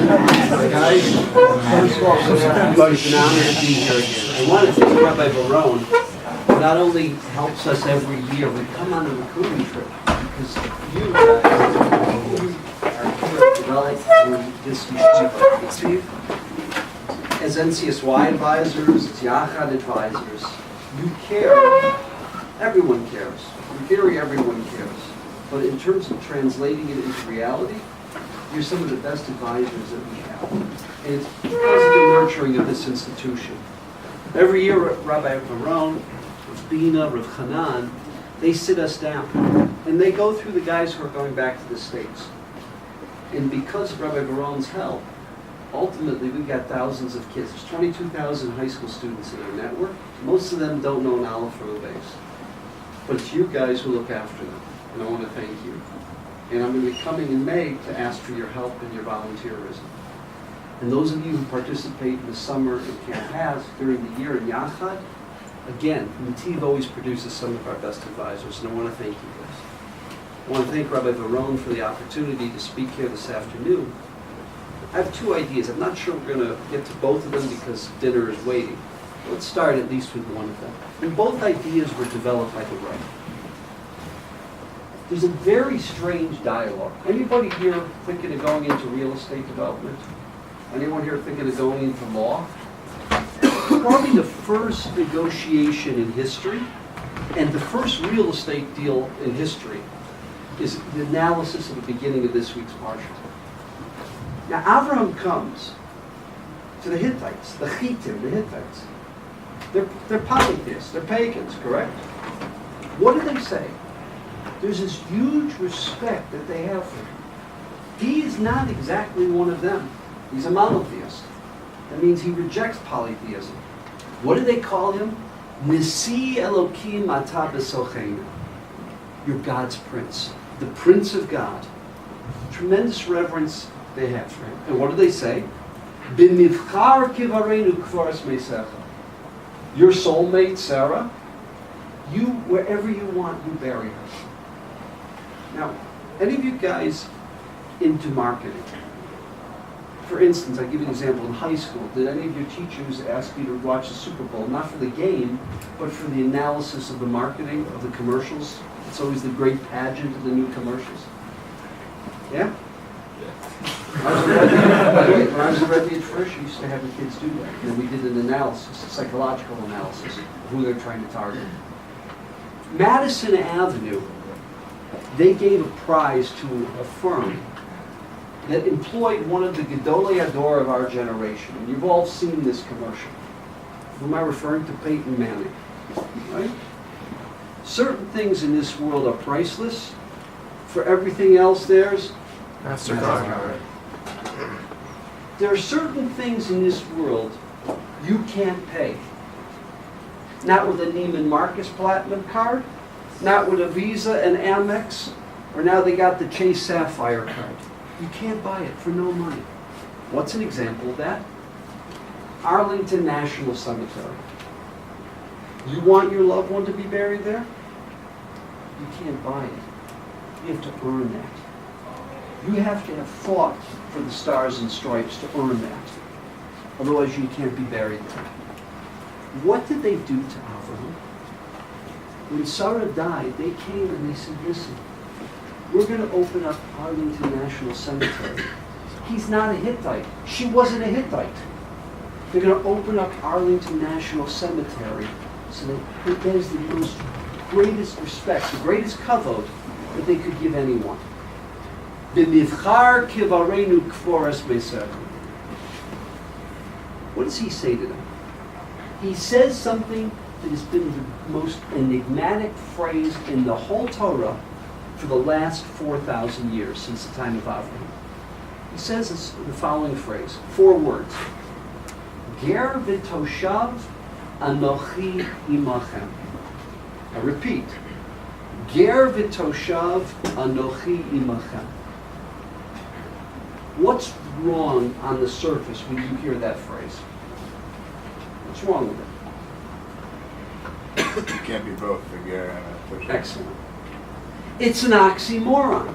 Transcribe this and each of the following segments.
Guys, first of all, it's an honor to be here again. I want to thank Rabbi Barone, who not only helps us every year, we come on a recruiting trip because you guys are here to develop through this Yeshivat. As NCSY advisors, as Yachad advisors, you care. Everyone cares. In theory, everyone cares. But in terms of translating it into reality, you're some of the best advisors that we have. And it's because of the nurturing of this institution. Every year, Rabbi Barone, Rav Bina, Rav Hanan, they sit us down. And they go through the guys who are going back to the States. And because of Rabbi Barone's help, ultimately we've got thousands of kids. There's 22,000 high school students in our network. Most of them don't know an aleph from a base. But it's you guys who look after them. And I want to thank you. And I'm going to be coming in May to ask for your help and your volunteerism. And those of you who participate in the summer in Camp Haz during the year in Yachad, again, Netiv always produces some of our best advisors, and I want to thank you guys. I want to thank Rabbi Barone for the opportunity to speak here this afternoon. I have two ideas. I'm not sure we're going to get to both of them because dinner is waiting. Let's start at least with one of them. And both ideas were developed by the Rebbe. There's a very strange dialogue. Anybody here thinking of going into real estate development? Anyone here thinking of going into law? Probably the first negotiation in history and the first real estate deal in history is the analysis of the beginning of this week's Parsha. Now Abraham comes to the Hittites, the Chitim, the Hittites. They're polytheists, they're pagans, correct? What do they say? There's this huge respect that they have for him. He is not exactly one of them. He's a monotheist. That means he rejects polytheism. What do they call him? Nisi Elokim Ata B'Socheinu. You're God's prince. The Prince of God. Tremendous reverence they have for him. And what do they say? B'mivchar kivarenu kvaras meisecha. Your soulmate, Sarah, you, wherever you want, you bury her. Now, any of you guys into marketing? For instance, I'll give you an example. In high school, did any of your teachers ask you to watch the Super Bowl, not for the game, but for the analysis of the marketing, of the commercials? It's always the great pageant of the new commercials. Yeah? When I was a Rebbe at first, you used to have the kids do that. And we did an analysis, a psychological analysis of who they're trying to target. Madison Avenue, they gave a prize to a firm that employed one of the Gedolei Hador of our generation. And you've all seen this commercial. Who am I referring to? Peyton Manning. Right? Certain things in this world are priceless. For everything else, there's MasterCard. There are certain things in this world you can't pay. Not with a Neiman Marcus Platinum card, not with a Visa and Amex, or now they got the Chase Sapphire card. You can't buy it for no money. What's an example of that? Arlington National Cemetery. You want your loved one to be buried there? You can't buy it. You have to earn that. You have to have fought for the stars and stripes to earn that. Otherwise you can't be buried there. What did they do to Abraham? When Sarah died, they came and they said, listen, we're going to open up Arlington National Cemetery. He's not a Hittite. She wasn't a Hittite. They're going to open up Arlington National Cemetery so that it bears the most greatest respect, the greatest kavod that they could give anyone. B'mivchar kivarenu kvoras meisecha. What does he say to them? He says something that has been the most enigmatic phrase in the whole Torah for the last 4,000 years, since the time of Avraham. He says the following phrase, 4 words. Ger v'toshav anochi imachem. I repeat. Ger v'toshav anochi imachem. What's wrong on the surface when you hear that phrase? What's wrong with it? You can't be both, the ger and a toshav. Excellent. It's an oxymoron.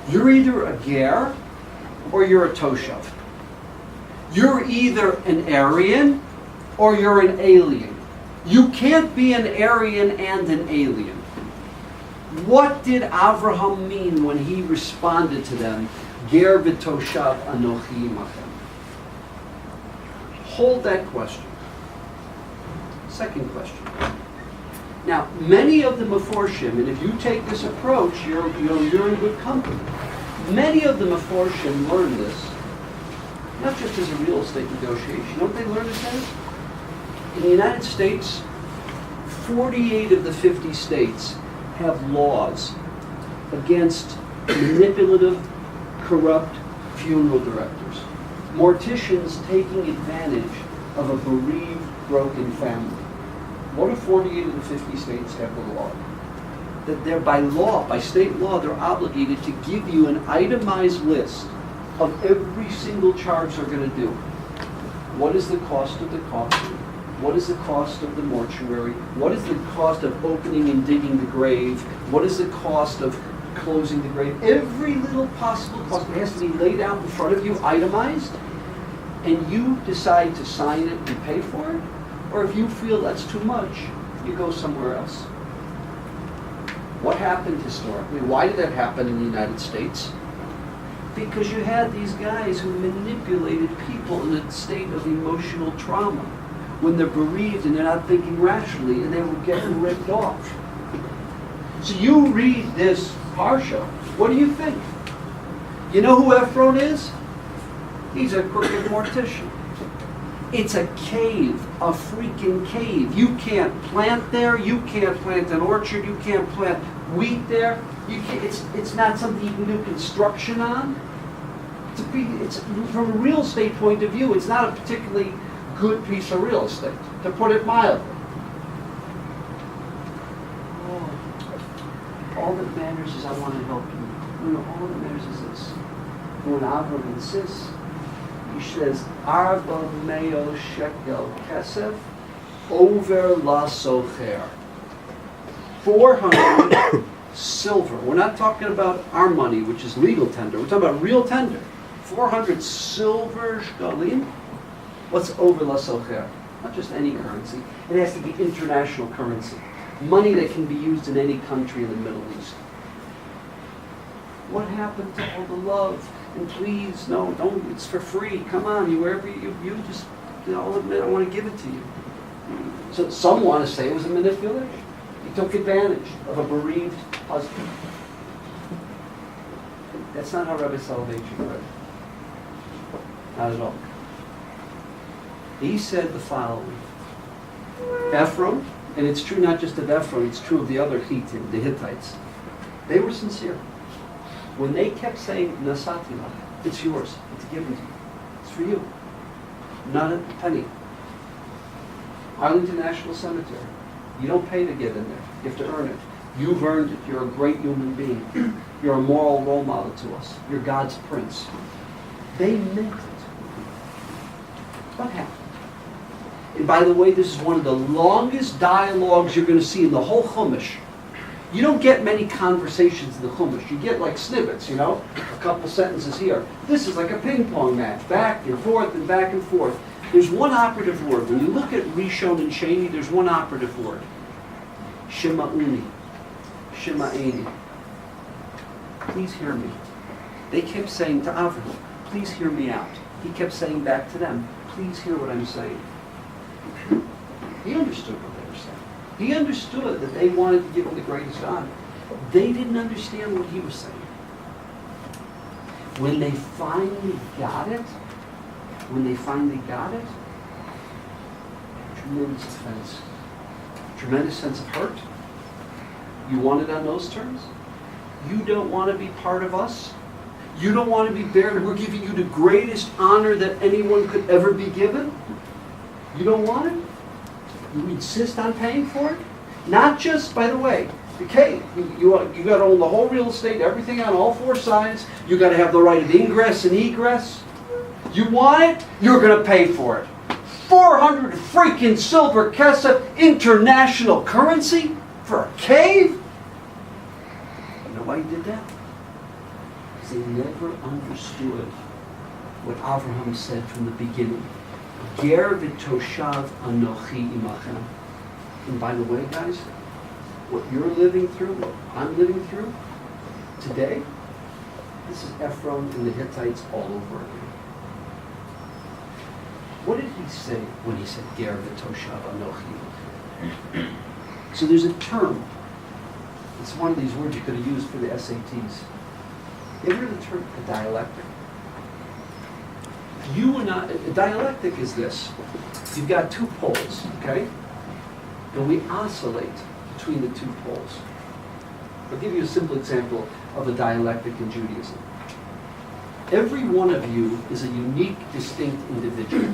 You're either a ger or you're a Toshav. You're either an Aryan or you're an alien. You can't be an Aryan and an alien. What did Avraham mean when he responded to them, Ger v'toshav anochi imachem? Hold that question. Second question. Now, many of the Meforshim, and if you take this approach, you're in good company. Many of the Meforshim learn this, not just as a real estate negotiation. You know what they learn this as? In the United States, 48 of the 50 states have laws against manipulative, corrupt funeral directors. Morticians taking advantage of a bereaved, broken family. What do 48 of the 50 states have the law? That they're by law, by state law, they're obligated to give you an itemized list of every single charge they're going to do. What is the cost of the coffin? What is the cost of the mortuary? What is the cost of opening and digging the grave? What is the cost of closing the grave? Every little possible cost has to be laid out in front of you, itemized, and you decide to sign it and pay for it, or if you feel that's too much, you go somewhere else. What happened historically? Why did that happen in the United States? Because you had these guys who manipulated people in a state of emotional trauma when they're bereaved and they're not thinking rationally and they were getting ripped off. So you read this parsha, what do you think? You know who Ephron is? He's a crooked mortician. It's a cave, a freaking cave. You can't plant there, you can't plant an orchard, you can't plant wheat there. You can't, it's not something you can do construction on. It's from a real estate point of view, it's not a particularly good piece of real estate, to put it mildly. All that matters is I want to help you. No, all that matters is this. When Avram insists, he says, Arba meo shekel kesef over la socher. 400 silver. We're not talking about our money, which is legal tender. We're talking about real tender. 400 silver shkalim. What's over la socher? Not just any currency. It has to be international currency. Money that can be used in any country in the Middle East. What happened to all the love? And please, no, don't, it's for free. Come on, wherever you just, I'll admit, I want to give it to you. So some want to say it was a manipulation. He took advantage of a bereaved husband. That's not how Rabbi Soloveitchik read it. Not at all. He said the following. Ephraim, and it's true not just of Ephraim, it's true of the other Hittim, the Hittites. They were sincere. When they kept saying, Nasati lach, it's yours, it's given to you, it's for you. Not a penny. Arlington National Cemetery, you don't pay to get in there, you have to earn it. You've earned it, you're a great human being. You're a moral role model to us. You're God's prince. They meant it. What happened? And by the way, this is one of the longest dialogues you're going to see in the whole Chumash. You don't get many conversations in the Chumash. You get like snippets, a couple sentences here. This is like a ping pong match, back and forth and back and forth. There's one operative word. When you look at Rishon and Sheni, there's one operative word. Shema'uni. Shema'eni. Please hear me. They kept saying to Avraham, please hear me out. He kept saying back to them, please hear what I'm saying. He understood what they were saying. He understood that they wanted to give him the greatest honor. They didn't understand what he was saying. When they finally got it, tremendous offense, tremendous sense of hurt. You want it on those terms? You don't want to be part of us? You don't want to be buried? We're giving you the greatest honor that anyone could ever be given? You don't want it? You insist on paying for it? Not just, by the way, okay, you got to own the whole real estate, everything on all four sides. You got to have the right of ingress and egress. You want it? You're going to pay for it. 400 freaking silver kesef international currency for a cave? You know why he did that? Because they never understood what Avraham said from the beginning. Ger v'toshav anochi imachem. And by the way, guys, what you're living through, what I'm living through today, this is Ephron and the Hittites all over again. What did he say when he said Ger v'toshav anochi imachem? So there's a term. It's one of these words you could have used for the SATs. You ever heard the term a dialectic? You and I, a dialectic is this. You've got two poles, okay? And we oscillate between the two poles. I'll give you a simple example of a dialectic in Judaism. Every one of you is a unique, distinct individual.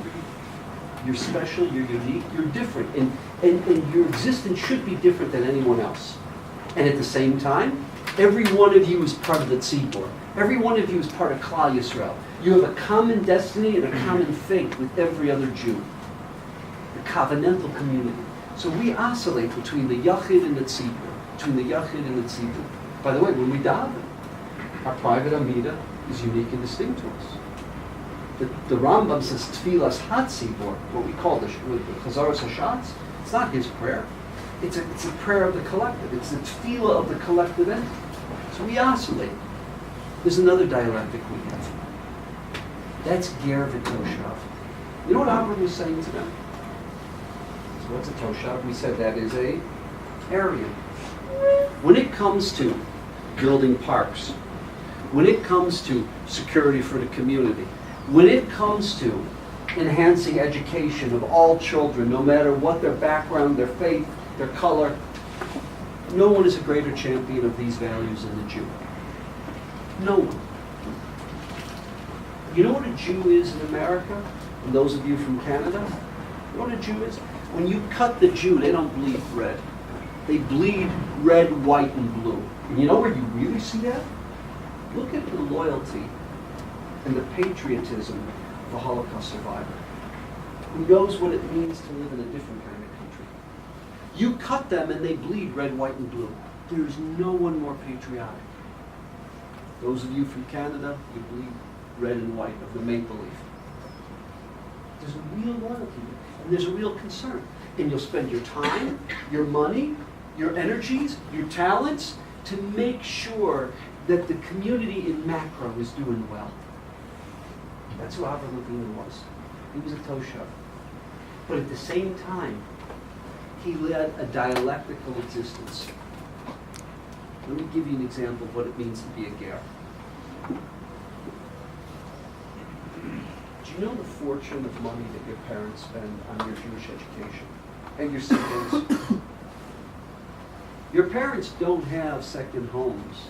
You're special, you're unique, you're different, and your existence should be different than anyone else. And at the same time, every one of you is part of the tzibur. Every one of you is part of Klal Yisrael. You have a common destiny and a common fate with every other Jew. The covenantal community. So we oscillate between the Yachid and the Tzibur. Between the Yachid and the Tzibur. By the way, when we daven, our private Amida is unique and distinct to us. The Rambam says Tfilas HaTzibur, what we call the Chazaras HaShatz. It's not his prayer. It's a prayer of the collective. It's the tefillah of the collective entity. So we oscillate. There's another dialectic we have. That's Ger v'toshav. You know what Abraham was saying to them? So what's a toshav? We said that is a area. When it comes to building parks, when it comes to security for the community, when it comes to enhancing education of all children, no matter what their background, their faith, their color, no one is a greater champion of these values than the Jew. No one. You know what a Jew is in America? And those of you from Canada? You know what a Jew is? When you cut the Jew, they don't bleed red. They bleed red, white, and blue. And you know where you really see that? Look at the loyalty and the patriotism of a Holocaust survivor who knows what it means to live in a different kind of country. You cut them and they bleed red, white, and blue. There's no one more patriotic. Those of you from Canada, you bleed red and white of the maple leaf. There's a real loyalty and there's a real concern. And you'll spend your time, your money, your energies, your talents to make sure that the community in macro is doing well. That's who Avraham Avinu was. He was a toshav. But at the same time, he led a dialectical existence. Let me give you an example of what it means to be a ger. Do you know the fortune of money that your parents spend on your Jewish education and your siblings? Your parents don't have second homes.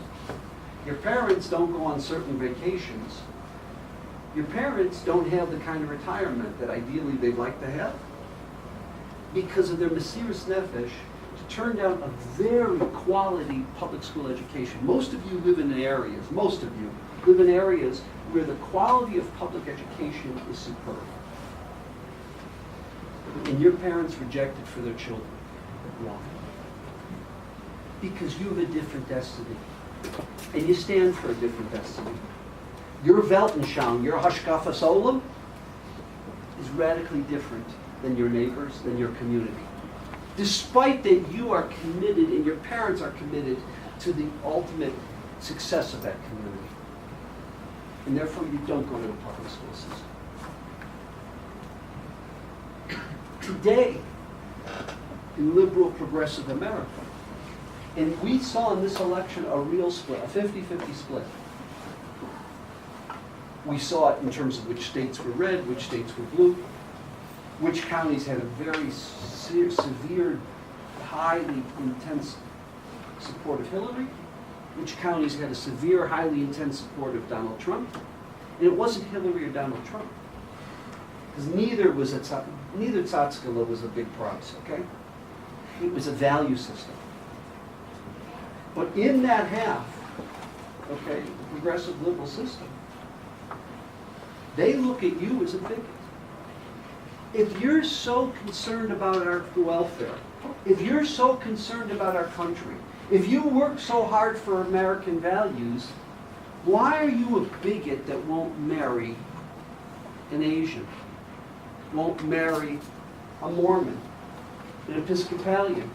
Your parents don't go on certain vacations. Your parents don't have the kind of retirement that ideally they'd like to have because of their Mesiras Nefesh to turn down a very quality public school education. Most of you live in areas where the quality of public education is superb. And your parents reject it for their children. Why? Because you have a different destiny. And you stand for a different destiny. Your Weltanschauung, your Hashkafas Olam is radically different than your neighbors, than your community. Despite that you are committed and your parents are committed to the ultimate success of that community. And therefore you don't go to the public school system. Today, in liberal progressive America, and we saw in this election a real split, a 50-50 split. We saw it in terms of which states were red, which states were blue, which counties had a very severe, highly intense support of Hillary, which counties had a severe, highly intense support of Donald Trump. And it wasn't Hillary or Donald Trump. Because neither Tzatzkala was a big prize, okay? It was a value system. But in that half, okay, the progressive liberal system, they look at you as a bigot. If you're so concerned about our welfare, if you're so concerned about our country, if you work so hard for American values, why are you a bigot that won't marry an Asian, won't marry a Mormon, an Episcopalian,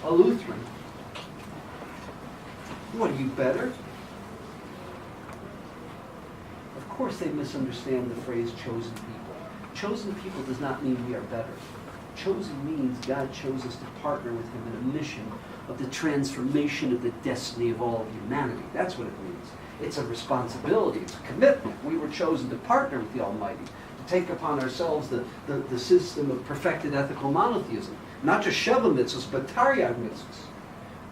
a Lutheran. What, are you better? Of course they misunderstand the phrase chosen people. Chosen people does not mean we are better. Chosen means God chose us to partner with him in a mission of the transformation of the destiny of all of humanity. That's what it means. It's a responsibility, it's a commitment. We were chosen to partner with the Almighty, to take upon ourselves the system of perfected ethical monotheism. Not just Sheva mitzvahs, but Taryag mitzvahs.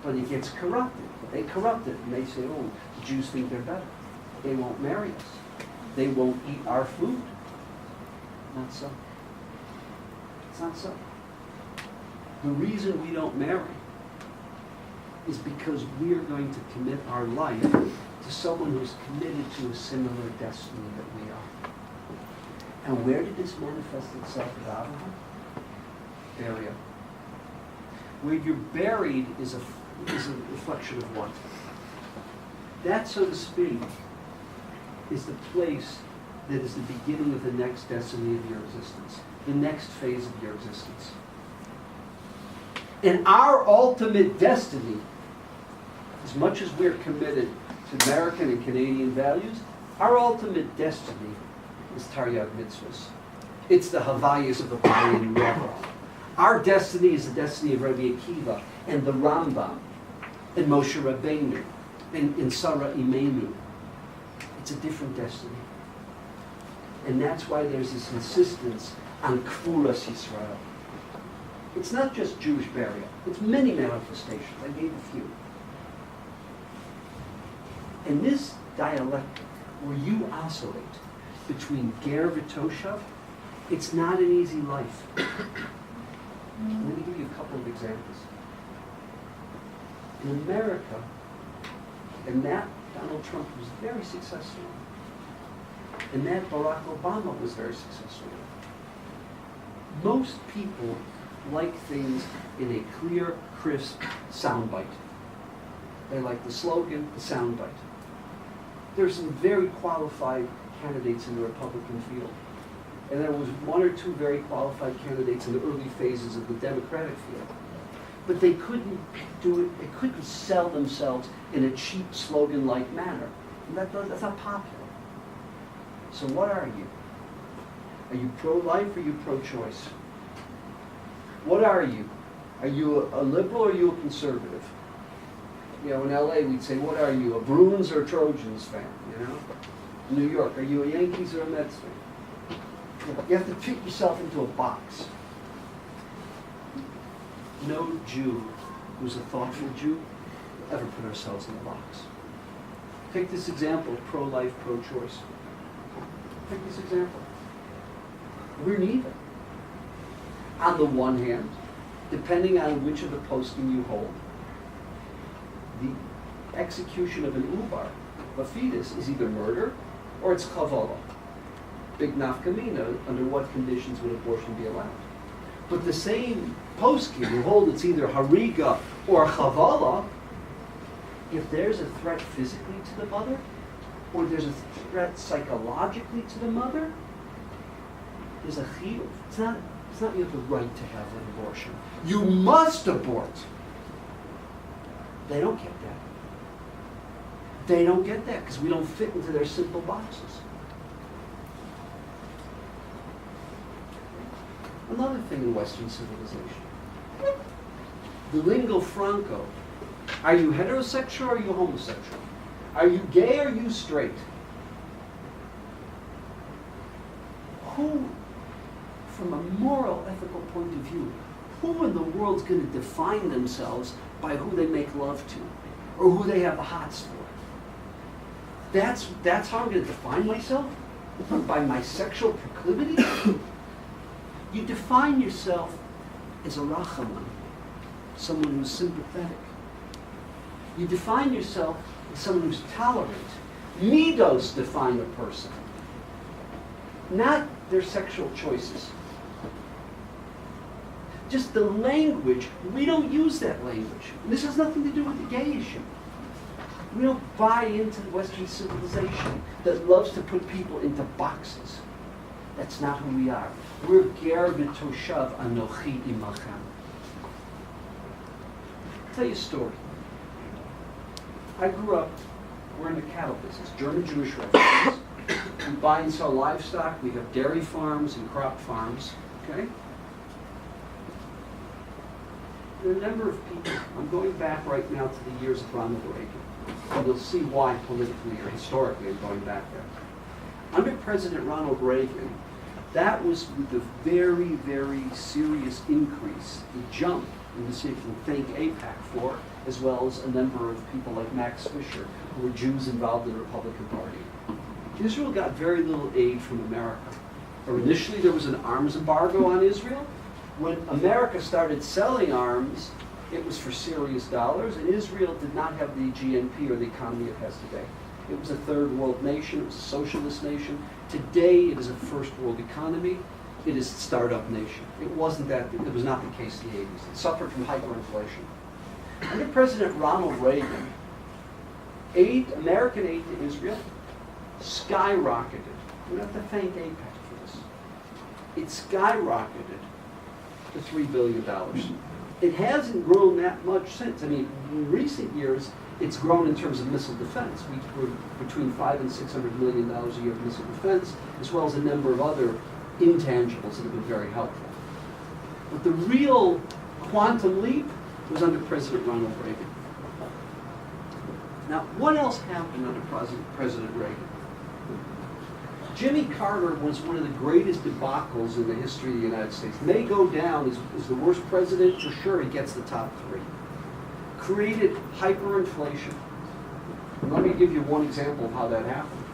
But it gets corrupted. They corrupt it, and they say, oh, the Jews think they're better. They won't marry us. They won't eat our food. Not so. It's not so. The reason we don't marry is because we are going to commit our life to someone who's committed to a similar destiny that we are. And where did this manifest itself at Aryeh? Burial. Where you're buried is a reflection of what? That, so to speak, is the place that is the beginning of the next destiny of your existence, the next phase of your existence. And our ultimate destiny, as much as we're committed to American and Canadian values, our ultimate destiny is Taryag mitzvahs. It's the Havayas of the Bayan Rebbe. Our destiny is the destiny of Rabbi Akiva and the Rambam and Moshe Rabbeinu and Sarah Imenu. It's a different destiny. And that's why there's this insistence on Kvuras Yisrael. It's not just Jewish burial. It's many manifestations. I gave a few. And this dialectic, where you oscillate between Ger v'Toshav, it's not an easy life. Let me give you a couple of examples. In America, and that Donald Trump was very successful, and that Barack Obama was very successful. Most people like things in a clear, crisp soundbite. They like the slogan, the soundbite. There's some very qualified candidates in the Republican field. And there was one or two very qualified candidates in the early phases of the Democratic field. But they couldn't do it, they couldn't sell themselves in a cheap slogan-like manner. And that's not popular. So what are you? Are you pro-life or are you pro-choice? What are you? Are you a liberal or are you a conservative? You know, in LA we'd say, what are you, a Bruins or a Trojans fan, you know? In New York, are you a Yankees or a Mets fan? You have to fit yourself into a box. No Jew who's a thoughtful Jew will ever put ourselves in a box. Take this example of pro-life, pro-choice. Take this example. We're neither. On the one hand, depending on which of the posting you hold, the execution of an ubar, of a fetus, is either murder or it's chavala. Big nafkamina, under what conditions would abortion be allowed? But the same poskim who hold it's either hariga or chavala, if there's a threat physically to the mother, or there's a threat psychologically to the mother, there's a chiyuv. It's not you have the right to have an abortion. You must abort. They don't get that. They don't get that because we don't fit into their simple boxes. Another thing in Western civilization. The lingua franca. Are you heterosexual or are you homosexual? Are you gay or are you straight? Who, from a moral, ethical point of view, who in the world's going to define themselves by who they make love to or who they have the hots for? That's how I'm going to define myself? By my sexual proclivity? You define yourself as a rachaman, someone who's sympathetic. You define yourself as someone who's tolerant. Midos define a person, not their sexual choices. Just the language, we don't use that language. And this has nothing to do with the gay issue. We don't buy into the Western civilization that loves to put people into boxes. That's not who we are. We're ger v'toshav anochi imachem. I'll tell you a story. I grew up, we're in the cattle business, German Jewish refugees. We buy and sell livestock, we have dairy farms and crop farms, okay? There are a number of people, I'm going back right now to the years of Ronald Reagan, and you'll see why politically or historically I'm going back there. Under President Ronald Reagan, that was the very, very serious increase, the jump in the city can thank AIPAC for, as well as a number of people like Max Fisher, who were Jews involved in the Republican Party. Israel got very little aid from America. Or initially there was an arms embargo on Israel. When America started selling arms, it was for serious dollars, and Israel did not have the GNP or the economy it has today. It was a third world nation, it was a socialist nation. Today it is a first world economy. It is a startup nation. It was not the case in the 80s. It suffered from hyperinflation. Under President Ronald Reagan, American aid to Israel skyrocketed. We don't have to thank AIPAC for this. It skyrocketed to $3 billion. It hasn't grown that much since. I mean, in recent years, it's grown in terms of missile defense. We grew between $500 and $600 million a year of missile defense, as well as a number of other intangibles that have been very helpful. But the real quantum leap was under President Ronald Reagan. Now, what else happened under President Reagan? Jimmy Carter was one of the greatest debacles in the history of the United States. May go down as the worst president, for sure he gets the top three. Created hyperinflation. And let me give you one example of how that happened.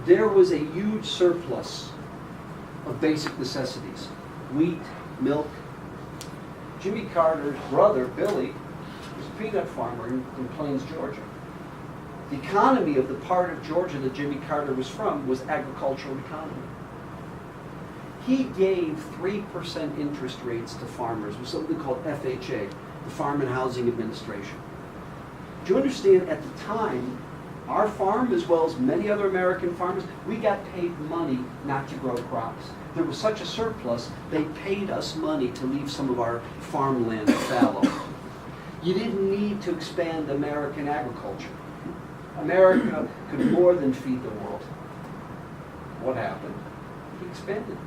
There was a huge surplus of basic necessities. Wheat, milk. Jimmy Carter's brother, Billy, was a peanut farmer in Plains, Georgia. The economy of the part of Georgia that Jimmy Carter was from was agricultural economy. He gave 3% interest rates to farmers with something called FHA, the Farm and Housing Administration. Do you understand, at the time, our farm, as well as many other American farmers, we got paid money not to grow crops. There was such a surplus, they paid us money to leave some of our farmland fallow. You didn't need to expand American agriculture. America could more than feed the world. What happened? He expanded.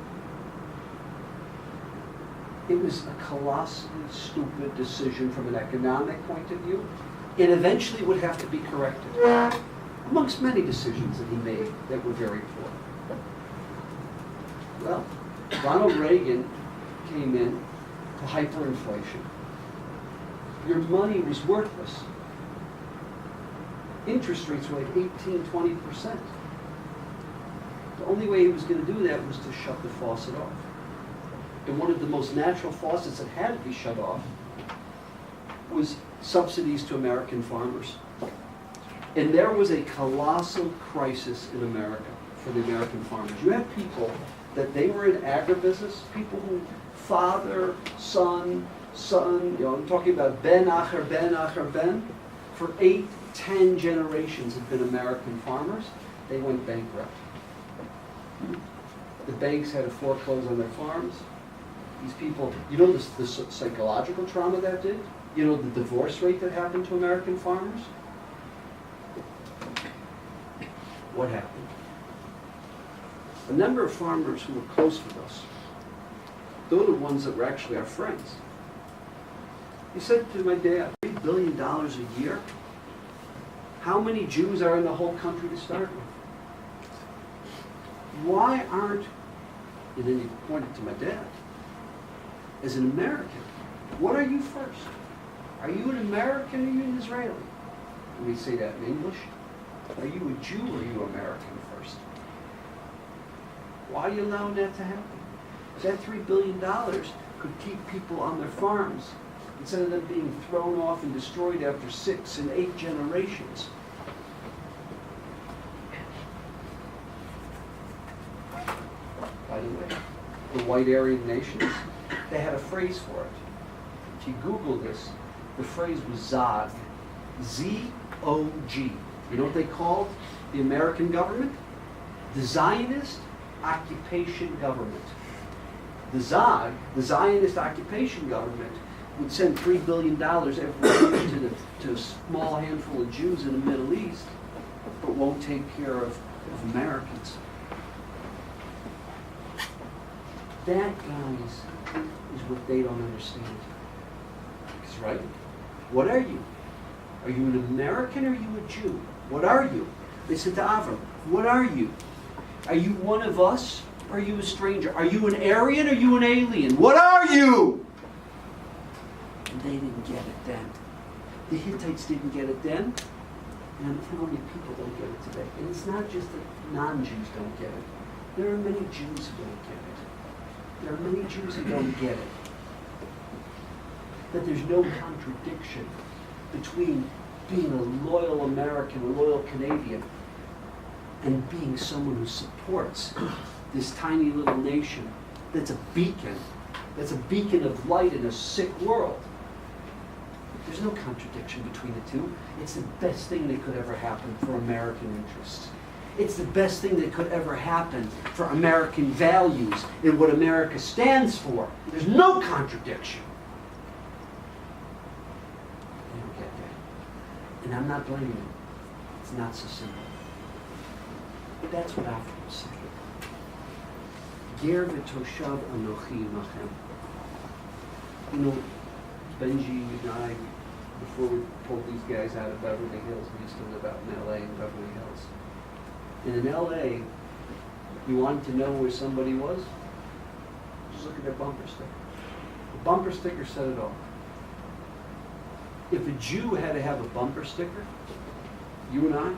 It was a colossally stupid decision from an economic point of view. It eventually would have to be corrected, amongst many decisions that he made that were very poor. Well, Ronald Reagan came in to hyperinflation. Your money was worthless. Interest rates were like 18-20%. The only way he was going to do that was to shut the faucet off. And one of the most natural faucets that had to be shut off was subsidies to American farmers. And there was a colossal crisis in America for the American farmers. You have people that they were in agribusiness, people who father, son, I'm talking about Ben Acher Ben, for 8, 10 generations have been American farmers. They went bankrupt. The banks had to foreclose on their farms. These people, you know the psychological trauma that did? You know the divorce rate that happened to American farmers? What happened? A number of farmers who were close with us, they're the ones that were actually our friends. He said to my dad, $3 billion a year? How many Jews are in the whole country to start with? Why aren't, and then he pointed to my dad, as an American, what are you first? Are you an American or are you an Israeli? Let me say that in English. Are you a Jew or are you American first? Why are you allowing that to happen? Because that $3 billion could keep people on their farms instead of them being thrown off and destroyed after 6 and 8 generations. By the way, the white Aryan nations, they had a phrase for it. If you Google this, the phrase was Zog. Z-O-G. You know what they called the American government? The Zionists occupation government. The Zog, the Zionist occupation government, would send $3 billion every year to a small handful of Jews in the Middle East, but won't take care of Americans. That, guys, is what they don't understand. Because, right? What are you? Are you an American or are you a Jew? What are you? They said to Avram, what are you? Are you one of us or are you a stranger? Are you an Aryan or are you an alien? What are you? And they didn't get it then. The Hittites didn't get it then. And I'm telling you, people don't get it today. And it's not just that non-Jews don't get it. There are many Jews who don't get it. There are many Jews who don't get it. That there's no contradiction between being a loyal American, a loyal Canadian, and being someone who supports this tiny little nation that's a beacon of light in a sick world. There's no contradiction between the two. It's the best thing that could ever happen for American interests. It's the best thing that could ever happen for American values and what America stands for. There's no contradiction. They don't get that. And I'm not blaming them. It's not so simple. But that's what Avram was saying. Ger v'toshav anochi imachem. You know, Benji and I, before we pulled these guys out of Beverly Hills, we used to live out in LA and Beverly Hills. And in LA, you wanted to know where somebody was? Just look at their bumper sticker. The bumper sticker said it all. If a Jew had to have a bumper sticker, you and I,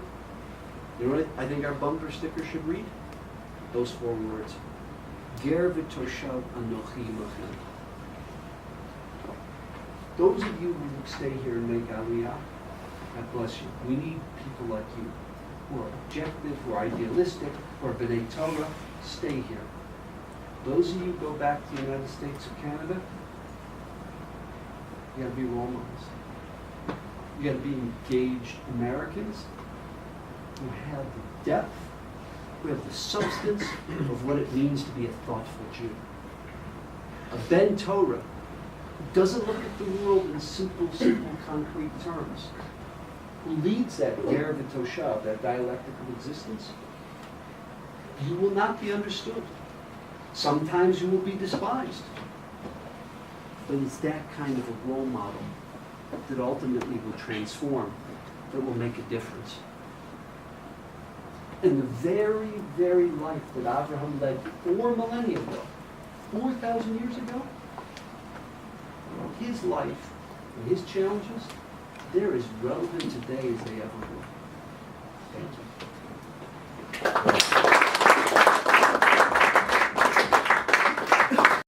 you know what I think our bumper sticker should read? Those 4 words. Ger v'toshav anochi imachem. Those of you who stay here and make Aliyah, God bless you. We need people like you who are objective, who are idealistic, who are B'nai Torah. Stay here. Those of you who go back to the United States or Canada, you got to be role models. You got to be engaged Americans who have the depth, who have the substance of what it means to be a thoughtful Jew. A Ben Torah who doesn't look at the world in simple, concrete terms, who leads that Ger v'toshav, that dialectic of existence. You will not be understood. Sometimes you will be despised. But it's that kind of a role model that ultimately will transform, that will make a difference. And the very, very life that Abraham led 4 millennia ago, 4,000 years ago, his life and his challenges, they're as relevant today as they ever were. Thank you.